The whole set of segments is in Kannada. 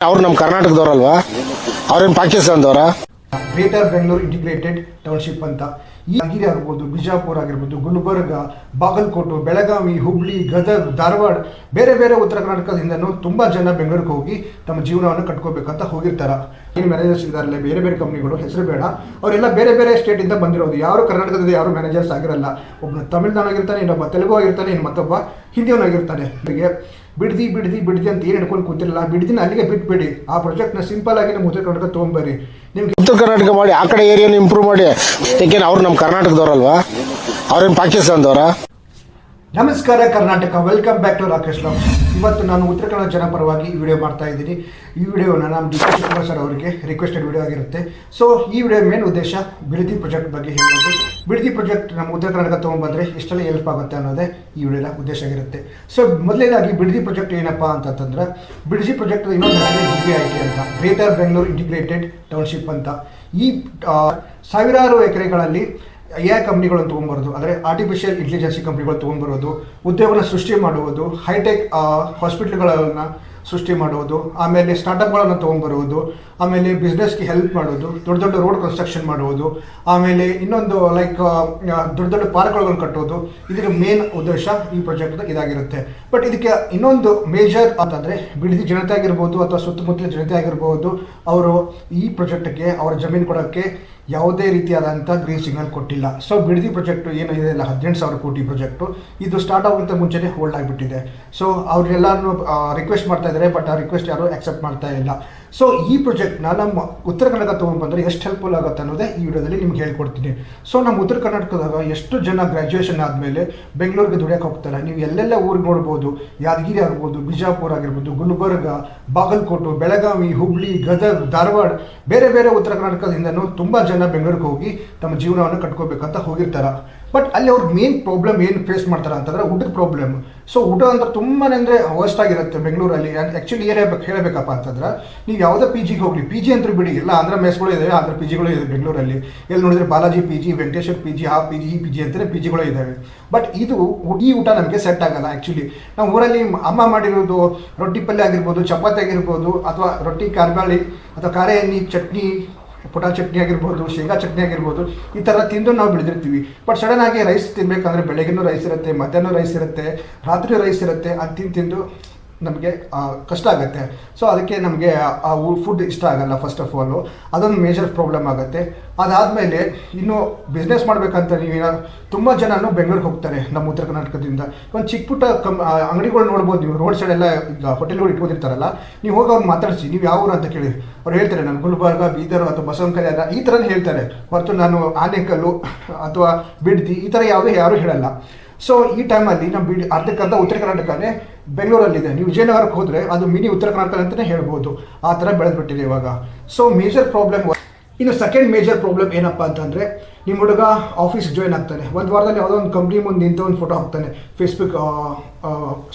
ಅವ್ರು ನಮ್ಮ ಕರ್ನಾಟಕದವರಲ್ವಾ? ಅವ್ರೇನು ಪಾಕಿಸ್ತಾನದವರ? ಗ್ರೇಟರ್ ಬೆಂಗಳೂರು ಇಂಟಿಗ್ರೇಟೆಡ್ ಟೌನ್ಶಿಪ್ ಅಂತ ಈ ಯಾದಗಿರಿ ಆಗ್ಬೋದು, ಬಿಜಾಪುರ ಆಗಿರ್ಬೋದು, ಗುಲ್ಬರ್ಗ, ಬಾಗಲಕೋಟೆ, ಬೆಳಗಾವಿ, ಹುಬ್ಳಿ, ಗದಗ, ಧಾರವಾಡ, ಬೇರೆ ಬೇರೆ ಉತ್ತರ ಕರ್ನಾಟಕದಿಂದನೂ ತುಂಬ ಜನ ಬೆಂಗಳೂರಿಗೆ ಹೋಗಿ ತಮ್ಮ ಜೀವನವನ್ನು ಕಟ್ಕೋಬೇಕಂತ ಹೋಗಿರ್ತಾರೆ. ಏನು ಮ್ಯಾನೇಜರ್ಸ್ ಇದ್ದಾರಲ್ಲ, ಬೇರೆ ಬೇರೆ ಕಂಪ್ನಿಗಳು, ಹೆಸರು ಬೇಡ, ಅವರೆಲ್ಲ ಬೇರೆ ಬೇರೆ ಸ್ಟೇಟಿಂದ ಬಂದಿರೋದು. ಯಾರು ಕರ್ನಾಟಕದಲ್ಲಿ ಯಾರು ಮ್ಯಾನೇಜರ್ಸ್ ಆಗಿರಲ್ಲ. ಒಬ್ಬನು ತಮಿಳ್ನಾಡು ಆಗಿರ್ತಾನೆ, ಇನ್ನೊಬ್ಬ ತೆಲುಗು ಆಗಿರ್ತಾನೆ, ಇನ್ನು ಮತ್ತೊಬ್ಬ ಹಿಂದಿಯವನಾಗಿರ್ತಾನೆ. ಹೀಗೆ ಬಿಡ್ದಿ ಅಂತ ಏನು ಹಿಡ್ಕೊಂಡು ಕೂತಿರಲ್ಲ, ಬಿಡ್ದಿನ ಅಲ್ಲಿಗೆ ಬಿಟ್ಬಿಡಿ. ಆ ಪ್ರಾಜೆಕ್ಟ್ನ ಸಿಂಪಲ್ ಆಗಿ ನಮ್ಮ ಉತ್ತರ ಕರ್ನಾಟಕ ತೊಗೊಂಬರ್ರಿ. ನಿಮ್ಗೆ ಉತ್ತರ ಕರ್ನಾಟಕ ಮಾಡಿ ಆ ಕಡೆ ಏರಿಯಾನ ಇಂಪ್ರೂವ್ ಮಾಡಿ. ಯಾಕೆಂದ್ರೆ ಅವ್ರು ನಮ್ಮ ಕರ್ನಾಟಕದವರಲ್ವಾ? ಅವ್ರೇನು ಪಾಕಿಸ್ತಾನದವರ? ನಮಸ್ಕಾರ Karnataka, welcome back to Rakesh log. ಇವತ್ತು ನಾನು ಉತ್ತರ ಕನ್ನಡ ಜನ ಪರವಾಗಿ ಈ ವಿಡಿಯೋ ಮಾಡ್ತಾ ಇದ್ದೀನಿ. ಈ ವಿಡಿಯೋನ ನಮ್ಮ ಡಿ ಕೆ ಶಿವಕುಮಾರ್ ಸರ್ ಅವರಿಗೆ ರಿಕ್ವೆಸ್ಟೆಡ್ ವಿಡಿಯೋ ಆಗಿರುತ್ತೆ. ಸೊ ಈ ವಿಡಿಯೋ ಮೇನ್ ಉದ್ದೇಶ ಬಿಡದಿ ಪ್ರಾಜೆಕ್ಟ್ ಬಗ್ಗೆ ಹೇಳೋದು. ಬಿಡದಿ ಪ್ರಾಜೆಕ್ಟ್ ನಮ್ಮ ಉತ್ತರ ಕರ್ನಾಟಕ ತೊಗೊಂಡ್ಬಂದರೆ ಎಷ್ಟೆಲ್ಲ ಹೆಲ್ಪ್ ಆಗುತ್ತೆ ಅನ್ನೋದೇ ಈ ವಿಡಿಯೋದ ಉದ್ದೇಶ ಆಗಿರುತ್ತೆ. ಸೊ ಮೊದಲನೇದಾಗಿ ಬಿಡದಿ ಪ್ರಾಜೆಕ್ಟ್ ಏನಪ್ಪ ಅಂತಂದ್ರೆ, ಬಿಡದಿ ಪ್ರಾಜೆಕ್ಟ್ ಇನ್ನೊಂದು ಹೆಸರು GBIT ಅಂತ, ಗ್ರೇಟರ್ ಬೆಂಗಳೂರು ಇಂಟಿಗ್ರೇಟೆಡ್ ಟೌನ್ಶಿಪ್ ಅಂತ. ಈ ಸಾವಿರಾರು ಎಕರೆಗಳಲ್ಲಿ AI ಕಂಪ್ನಿಗಳನ್ನು ತೊಗೊಂಬರೋದು, ಅಂದರೆ ಆರ್ಟಿಫಿಷಿಯಲ್ ಇಂಟೆಲಿಜೆನ್ಸಿ ಕಂಪ್ನಿಗಳು ತೊಗೊಂಬರೋದು, ಉದ್ಯೋಗನ ಸೃಷ್ಟಿ ಮಾಡುವುದು, ಹೈಟೆಕ್ ಹಾಸ್ಪಿಟ್ಲ್ಗಳನ್ನು ಸೃಷ್ಟಿ ಮಾಡುವುದು, ಆಮೇಲೆ ಸ್ಟಾರ್ಟಪ್ಗಳನ್ನು ತೊಗೊಂಬರುವುದು, ಆಮೇಲೆ ಬಿಸ್ನೆಸ್ಗೆ ಹೆಲ್ಪ್ ಮಾಡೋದು, ದೊಡ್ಡ ದೊಡ್ಡ ರೋಡ್ ಕನ್ಸ್ಟ್ರಕ್ಷನ್ ಮಾಡುವುದು, ಆಮೇಲೆ ಇನ್ನೊಂದು ಲೈಕ್ ದೊಡ್ಡ ದೊಡ್ಡ ಪಾರ್ಕ್ಗಳನ್ನು ಕಟ್ಟೋದು. ಇದರ ಮೇನ್ ಉದ್ದೇಶ ಈ ಪ್ರಾಜೆಕ್ಟ್ ಇದಾಗಿರುತ್ತೆ. ಬಟ್ ಇದಕ್ಕೆ ಇನ್ನೊಂದು ಮೇಜರ್ ಅಂತಂದರೆ, ಬಿಡದಿ ಜನತೆ ಆಗಿರ್ಬೋದು ಅಥವಾ ಸುತ್ತಮುತ್ತಲ ಜನತೆ ಆಗಿರ್ಬೋದು, ಅವರು ಈ ಪ್ರಾಜೆಕ್ಟ್ಗೆ ಅವರ ಜಮೀನು ಕೊಡೋಕ್ಕೆ ಯಾವುದೇ ರೀತಿಯಾದಂಥ ಗ್ರೀನ್ ಸಿಗ್ನಲ್ ಕೊಟ್ಟಿಲ್ಲ. ಸೊ ಬಿಡದಿ ಪ್ರಾಜೆಕ್ಟು ಏನು ಇದೆ ಅಲ್ಲ, 18,000 ಕೋಟಿ ಪ್ರಾಜೆಕ್ಟು, ಇದು ಸ್ಟಾರ್ಟ್ ಆಗೋಕ್ಕಿಂತ ಮುಂಚೆನೇ ಹೋಲ್ಡ್ ಆಗಿಬಿಟ್ಟಿದೆ. ಸೊ ಅವರೆಲ್ಲರೂ ರಿಕ್ವೆಸ್ಟ್ ಮಾಡ್ತಾ ಇದ್ದಾರೆ, ಬಟ್ ಆ ರಿಕ್ವೆಸ್ಟ್ ಯಾರು ಆಕ್ಸೆಪ್ಟ್ ಮಾಡ್ತಾ ಇಲ್ಲ. ಸೊ ಈ ಪ್ರಾಜೆಕ್ಟ್ನ ನಮ್ಮ ಉತ್ತರ ಕನ್ನಡ ತೊಗೊಂಡ್ಬಂದರೆ ಎಷ್ಟು ಹೆಲ್ಪ್ಫುಲ್ ಆಗುತ್ತೆ ಅನ್ನೋದೇ ಈ ವಿಡಿಯೋದಲ್ಲಿ ನಿಮ್ಗೆ ಹೇಳ್ಕೊಡ್ತೀನಿ. ಸೊ ನಮ್ಮ ಉತ್ತರ ಕರ್ನಾಟಕದಾಗ ಎಷ್ಟು ಜನ ಗ್ರ್ಯಾಜುಯೇಷನ್ ಆದಮೇಲೆ ಬೆಂಗಳೂರಿಗೆ ದುಡಿಯೋಕೆ ಹೋಗ್ತಾರೆ. ನೀವು ಎಲ್ಲೆಲ್ಲ ಊರಿಗೆ ನೋಡ್ಬೋದು, ಯಾದಗಿರಿ ಆಗ್ಬೋದು, ಬಿಜಾಪುರ ಆಗಿರ್ಬೋದು, ಗುಲ್ಬರ್ಗ, ಬಾಗಲಕೋಟೆ, ಬೆಳಗಾವಿ, ಹುಬ್ಳಿ, ಗದಗ, ಧಾರವಾಡ, ಬೇರೆ ಬೇರೆ ಉತ್ತರ ಕರ್ನಾಟಕದಿಂದನೂ ತುಂಬ ಜನ ಬೆಂಗಳೂರಿಗೆ ಹೋಗಿ ತಮ್ಮ ಜೀವನವನ್ನು ಕಟ್ಕೋಬೇಕಂತ ಹೋಗಿರ್ತಾರೆ. ಬಟ್ ಅಲ್ಲಿ ಅವ್ರ ಮೇನ್ ಪ್ರಾಬ್ಲಮ್ ಏನು ಫೇಸ್ ಮಾಡ್ತಾರೆ ಅಂತಂದರೆ ಊಟದ ಪ್ರಾಬ್ಲಮ್. ಸೊ ಊಟ ಅಂದ್ರೆ ತುಂಬಾ ಅಂದರೆ ವರ್ಸ್ಟ್ ಆಗಿರುತ್ತೆ ಬೆಂಗಳೂರಲ್ಲಿ. ಆ್ಯಕ್ಚುಲಿ ಹೇಳಬೇಕಪ್ಪ ಅಂತಂದ್ರೆ, ನೀವು ಯಾವುದೇ PGಗೆ ಹೋಗಲಿ, PG ಅಂತ ಬಿಡಿ, ಎಲ್ಲ ಆಂಧ್ರ ಮೆಸ್ಗಳು ಇದೆ, ಆಂಧ್ರ PGಗಳು ಇದೆ ಬೆಂಗಳೂರಲ್ಲಿ. ಎಲ್ಲಿ ನೋಡಿದ್ರೆ ಬಾಲಾಜಿ PG, ವೆಂಕಟೇಶ್ವರ PG, ಆ PG, ಈ PG ಅಂತಲೇ PGಗಳು ಇದ್ದಾವೆ. ಬಟ್ ಈ ಊಟ ನಮಗೆ ಸೆಟ್ ಆಗಲ್ಲ. ಆ್ಯಕ್ಚುಲಿ ನಾವು ಊರಲ್ಲಿ ಅಮ್ಮ ಮಾಡಿರೋದು ರೊಟ್ಟಿ ಪಲ್ಯ ಆಗಿರ್ಬೋದು, ಚಪಾತಿ ಆಗಿರ್ಬೋದು, ಅಥವಾ ರೊಟ್ಟಿ ಕಾರ್ಬಾಳಿ ಅಥವಾ ಖಾರ ಎಣ್ಣೆ ಚಟ್ನಿ, ಪುಟಾಣಿ ಚಟ್ನಿ ಆಗಿರ್ಬೋದು, ಶೇಂಗಾ ಚಟ್ನಿ ಆಗಿರ್ಬೋದು, ಈ ಥರ ತಿಂದು ನಾವು ಬೆಳೆದಿರ್ತೀವಿ. ಬಟ್ ಸಡನ್ ಆಗಿ ರೈಸ್ ತಿನ್ನಬೇಕಂದ್ರೆ ಬೆಳಗ್ಗೆನೂ ರೈಸ್ ಇರುತ್ತೆ, ಮಧ್ಯಾಹ್ನ ರೈಸ್ ಇರುತ್ತೆ, ರಾತ್ರಿ ರೈಸ್ ಇರುತ್ತೆ. ಅದು ತಿಂದು ನಮಗೆ ಕಷ್ಟ ಆಗುತ್ತೆ. ಸೊ ಅದಕ್ಕೆ ನಮಗೆ ಆ ಫುಡ್ ಇಷ್ಟ ಆಗಲ್ಲ. ಫಸ್ಟ್ ಆಫ್ ಆಲು ಅದೊಂದು ಮೇಜರ್ ಪ್ರಾಬ್ಲಮ್ ಆಗುತ್ತೆ. ಅದಾದಮೇಲೆ ಇನ್ನು ಬಿಸ್ನೆಸ್ ಮಾಡಬೇಕಂತ ನೀವೇನಾದ್ರು ತುಂಬ ಜನನು ಬೆಂಗಳೂರಿಗೆ ಹೋಗ್ತಾರೆ ನಮ್ಮ ಉತ್ತರ ಕರ್ನಾಟಕದಿಂದ. ಒಂದು ಚಿಕ್ಕ ಪುಟ್ಟ ಅಂಗಡಿಗಳು ನೋಡ್ಬೋದು ನೀವು, ರೋಡ್ ಸೈಡೆಲ್ಲ ಈಗ ಹೋಟೆಲ್ಗಳು ಇಟ್ಕೊಂಡಿರ್ತಾರಲ್ಲ, ನೀವು ಹೋಗಿ ಅವ್ರು ಮಾತಾಡಿಸಿ, ನೀವು ಯಾವ ಊರು ಅಂತ ಕೇಳಿ, ಅವ್ರು ಹೇಳ್ತಾರೆ ನಾನು ಗುಲ್ಬರ್ಗ, ಬೀದರ್ ಅಥವಾ ಬಸವನಕರಿ ಅಲ್ಲ, ಈ ಥರನೇ ಹೇಳ್ತಾರೆ ಹೊರತು ನಾನು ಆನೇಕಲ್ಲು ಅಥವಾ ಬಿಡ್ದಿ ಈ ಥರ ಯಾರು ಹೇಳಲ್ಲ. ಸೊ ಈ ಟೈಮಲ್ಲಿ ನಮ್ಮ ಅರ್ಧಕ್ಕರ್ಧ ಉತ್ತರ ಕರ್ನಾಟಕನೇ ಬೆಂಗಳೂರಲ್ಲಿದೆ. ನೀವು ವಿಜಯನಗರಕ್ಕೆ ಹೋದರೆ ಅದು ಮಿನಿ ಉತ್ತರ ಕರ್ನಾಟಕ ಅಂತಲೇ ಹೇಳ್ಬೋದು. ಆ ಥರ ಬೆಳೆದ್ಬಿಟ್ಟಿದೆ ಇವಾಗ. So major problem. ಇನ್ನು ಸೆಕೆಂಡ್ ಮೇಜರ್ ಪ್ರಾಬ್ಲಮ್ ಏನಪ್ಪ ಅಂತಂದರೆ, ನಿಮ್ಮ ಹುಡುಗ ಆಫೀಸ್ ಜಾಯ್ನ್ ಆಗ್ತಾನೆ, ಒಂದು ವಾರದಲ್ಲಿ ಯಾವುದೋ ಒಂದು ಕಂಪ್ನಿ ಮುಂದೆ ನಿಂತು ಒಂದು ಫೋಟೋ ಹಾಕ್ತಾನೆ, ಫೇಸ್ಬುಕ್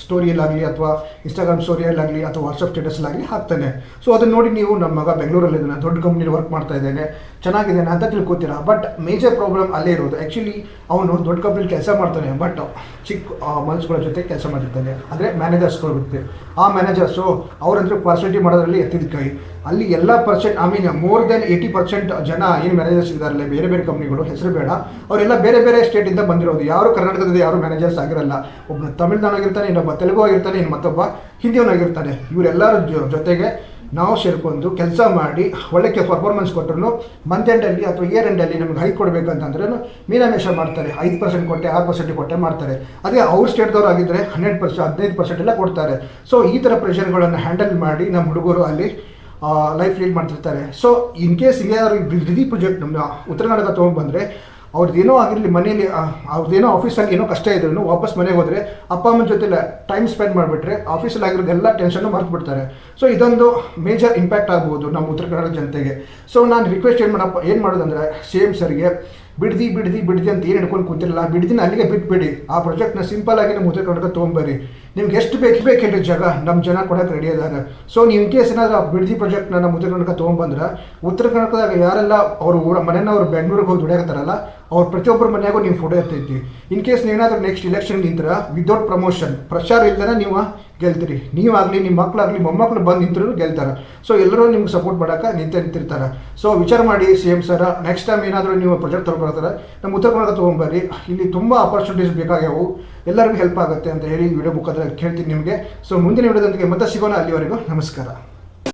ಸ್ಟೋರಿಯಲ್ಲಾಗಲಿ ಅಥವಾ ಇನ್ಸ್ಟಾಗ್ರಾಮ್ ಸ್ಟೋರಿಯಲ್ಲಾಗಲಿ ಅಥವಾ ವಾಟ್ಸಪ್ ಸ್ಟೇಟಸ್ಲಾಗಲಿ ಹಾಕ್ತಾನೆ. ಸೊ ಅದನ್ನು ನೋಡಿ ನೀವು ನಮ್ಮ ಮಗ ಬೆಂಗಳೂರಲ್ಲಿದ್ದಾನೆ, ದೊಡ್ಡ ಕಂಪ್ನಿಲಿ ವರ್ಕ್ ಮಾಡ್ತಾ ಇದ್ದಾನೆ, ಚೆನ್ನಾಗಿದ್ದಾನೆ ಅಂತ ತಿಳ್ಕೊತೀರಾ. ಬಟ್ ಮೇಜರ್ ಪ್ರಾಬ್ಲಮ್ ಅಲ್ಲೇ ಇರೋದು. ಆ್ಯಕ್ಚುಲಿ ಅವನು ದೊಡ್ಡ ಕಂಪ್ನಿಲಿ ಕೆಲಸ ಮಾಡ್ತಾನೆ, ಬಟ್ ಚಿಕ್ಕ ಮನುಷ್ಯಗಳ ಜೊತೆ ಕೆಲಸ ಮಾಡಿರ್ತಾನೆ, ಅಂದರೆ ಮ್ಯಾನೇಜರ್ಸ್ಗಳು ಬಿಡುತ್ತೆ. ಆ ಮ್ಯಾನೇಜರ್ಸು ಅವರಂದ್ರೆ ಪರ್ಸೆಂಟಿ ಮಾಡೋದ್ರಲ್ಲಿ ಎತ್ತಿದ ಕೈ. ಅಲ್ಲಿ ಎಲ್ಲ ಮೋರ್ ದೆನ್ 80% ಜನ ಏನು ಮ್ಯಾನೇಜರ್ಸ್ ಇದ್ದಾರಲ್ಲ, ಬೇರೆ ಬೇರೆ ಕಂಪ್ನಿಗಳು, ಹೆಸರು ಬೇಡ, ಅವರೆಲ್ಲ ಬೇರೆ ಬೇರೆ ಸ್ಟೇಟಿಂದ ಬಂದಿರೋದು. ಯಾರು ಕರ್ನಾಟಕದಲ್ಲಿ ಯಾರು ಮ್ಯಾನೇಜರ್ಸ್ ಆಗಿರಲ್ಲ. ಒಬ್ಬನು ತಮಿಳ್ನಾಡು ಆಗಿರ್ತಾನೆ, ಇನ್ನೊಬ್ಬ ತೆಲುಗು ಆಗಿರ್ತಾನೆ, ಇನ್ನು ಮತ್ತೊಬ್ಬ ಹಿಂದಿಯವನಾಗಿರ್ತಾನೆ. ಇವರೆಲ್ಲರ ಜೊತೆಗೆ ನಾವು ಸೇರ್ಕೊಂಡು ಕೆಲಸ ಮಾಡಿ ಒಳ್ಳೆ ಪರ್ಫಾರ್ಮೆನ್ಸ್ ಕೊಟ್ಟರು ಮಂತ್ ಎಂಡಲ್ಲಿ ಅಥವಾ ಇಯರ್ ಎಂಡಲ್ಲಿ ನಮ್ಗೆ ಹೈ ಕೊಡಬೇಕಂತಂದ್ರೆ ಮೀನಾಮೇಷ ಮಾಡ್ತಾರೆ. 5% ಕೊಟ್ಟೆ, 6% ಕೊಟ್ಟೆ ಮಾಡ್ತಾರೆ. ಅದೇ ಅವ್ರ ಸ್ಟೇಟ್ದವ್ರು ಆಗಿದ್ದರೆ 100%, 15% ಎಲ್ಲ ಕೊಡ್ತಾರೆ. ಸೊ ಈ ಥರ ಪ್ರೆಷರ್ಗಳನ್ನು ಹ್ಯಾಂಡಲ್ ಮಾಡಿ ನಮ್ಮ ಹುಡುಗರು ಅಲ್ಲಿ ಲೈಫ್ ಲೀಡ್ ಮಾಡ್ತಿರ್ತಾರೆ. ಸೊ ಇನ್ ಕೇಸ್ ಏನಾದ್ರು ಬಿಡದಿ ಪ್ರಾಜೆಕ್ಟ್ ನಮ್ಮ ಉತ್ತರ ಕನ್ನಡ ತೊಗೊಂಡ್ಬಂದರೆ, ಅವ್ರದ್ದೇನೋ ಆಗಿರಲಿ, ಮನೇಲಿ ಅವ್ರದ್ದೇನೋ ಆಫೀಸಲ್ಲಿ ಏನೋ ಕಷ್ಟ ಇದ್ರೂ ವಾಪಸ್ ಮನೆಗೆ ಹೋದರೆ ಅಪ್ಪ ಅಮ್ಮನ ಜೊತೆ ಟೈಮ್ ಸ್ಪೆಂಡ್ ಮಾಡಿಬಿಟ್ರೆ ಆಫೀಸಲ್ಲಿ ಆಗಿರೋದು ಎಲ್ಲ ಟೆನ್ಷನ್ನು ಮರ್ತು ಬಿಡ್ತಾರೆ. ಸೊ ಇದೊಂದು ಮೇಜರ್ ಇಂಪ್ಯಾಕ್ಟ್ ಆಗ್ಬೋದು ನಮ್ಮ ಉತ್ತರ ಕನ್ನಡ ಜನತೆಗೆ. ಸೊ ನಾನು ರಿಕ್ವೆಸ್ಟ್ ಏನು ಮಾಡೋದಂದರೆ, ಸೇಮ್ ಸರ್ಗೆ ಬಿಡ್ದಿ ಅಂತ ಏನು ಹಿಡ್ಕೊಂಡು ಕೂತಿರಲ್ಲ, ಬಿಡ್ದಿನ ಅಲ್ಲಿಗೆ ಬಿಟ್ಬಿಡಿ. ಆ ಪ್ರಾಜೆಕ್ಟ್ನ ಸಿಂಪಲ್ ಆಗಿ ನಮ್ಮ ಉತ್ತರ ಕನ್ನಡ ತೊಗೊಂಬರ್ರಿ. ನಿಮ್ಗೆ ಎಷ್ಟು ಬೇಕು ಹೇಳಿ ಜಾಗ, ನಮ್ಮ ಜನ ಕೊಡೋಕೆ ರೆಡಿ ಇದ್ದಾರೆ. ಸೊ ನೀವು ಇನ್ ಕೇಸ್ ಏನಾದರೂ ಬಿಡದಿ ಪ್ರಾಜೆಕ್ಟ್ನ ನಮ್ಮ ಉತ್ತರ ಕನ್ನಡ ತೊಗೊಂಬಂದ್ರೆ, ಉತ್ತರ ಕನ್ನಡದಾಗ ಯಾರೆಲ್ಲ ಅವ್ರ ಮನೆಯವ್ರು ಬೆಂಗಳೂರಿಗೆ ಹೋಗಿ ದುಡಿಯಾಕತ್ತಾರಲ್ಲ, ಅವ್ರು ಪ್ರತಿಯೊಬ್ಬರ ಮನೆಯಾಗೂ ನೀವು ಫೋಟೋ ಇರ್ತೈತಿ. ಇನ್ ಕೇಸ್ ನೀವೇನಾದ್ರೂ ನೆಕ್ಸ್ಟ್ ಇಲೆಕ್ಷನ್ ನಿಂತರ ವಿದೌಟ್ ಪ್ರಮೋಷನ್, ಪ್ರಚಾರ ಇಲ್ದೇ ನೀವು ಗೆಲ್ತೀರಿ. ನೀವಾಗಲಿ ನಿಮ್ಮ ಮಕ್ಕಳಾಗಲಿ ಮೊಮ್ಮಕ್ಕಳು ಬಂದು ನಿಂತರೂ ಗೆಲ್ತಾರೆ. ಸೊ ಎಲ್ಲರೂ ನಿಮ್ಗೆ ಸಪೋರ್ಟ್ ಮಾಡೋಕೆ ನಿಂತಿರ್ತಾರೆ. ಸೊ ವಿಚಾರ ಮಾಡಿ CM ಸರ್, ನೆಕ್ಸ್ಟ್ ಟೈಮ್ ಏನಾದರೂ ನೀವು ಪ್ರಾಜೆಕ್ಟ್ ತೊಗೊಬರ್ತಾರೆ ನಮ್ಮ ಉತ್ತರ ಕರ್ನಾಟಕ ತೊಗೊಂಬರ್ರಿ. ಇಲ್ಲಿ ತುಂಬ ಆಪರ್ಚುನಿಟೀಸ್ ಬೇಕಾಗ್ಯಾವು, ಎಲ್ಲರಿಗೂ ಹೆಲ್ಪ್ ಆಗುತ್ತೆ ಅಂತ ಹೇಳಿ ವಿಡಿಯೋ ಮುಖಾಂತರ ಕೇಳ್ತೀನಿ ನಿಮಗೆ. ಸೊ ಮುಂದಿನ ವಿಡಿಯೋದೊಂದಿಗೆ ಮತ್ತೆ ಸಿಗೋಣ. ಅಲ್ಲಿವರೆಗೂ ನಮಸ್ಕಾರ.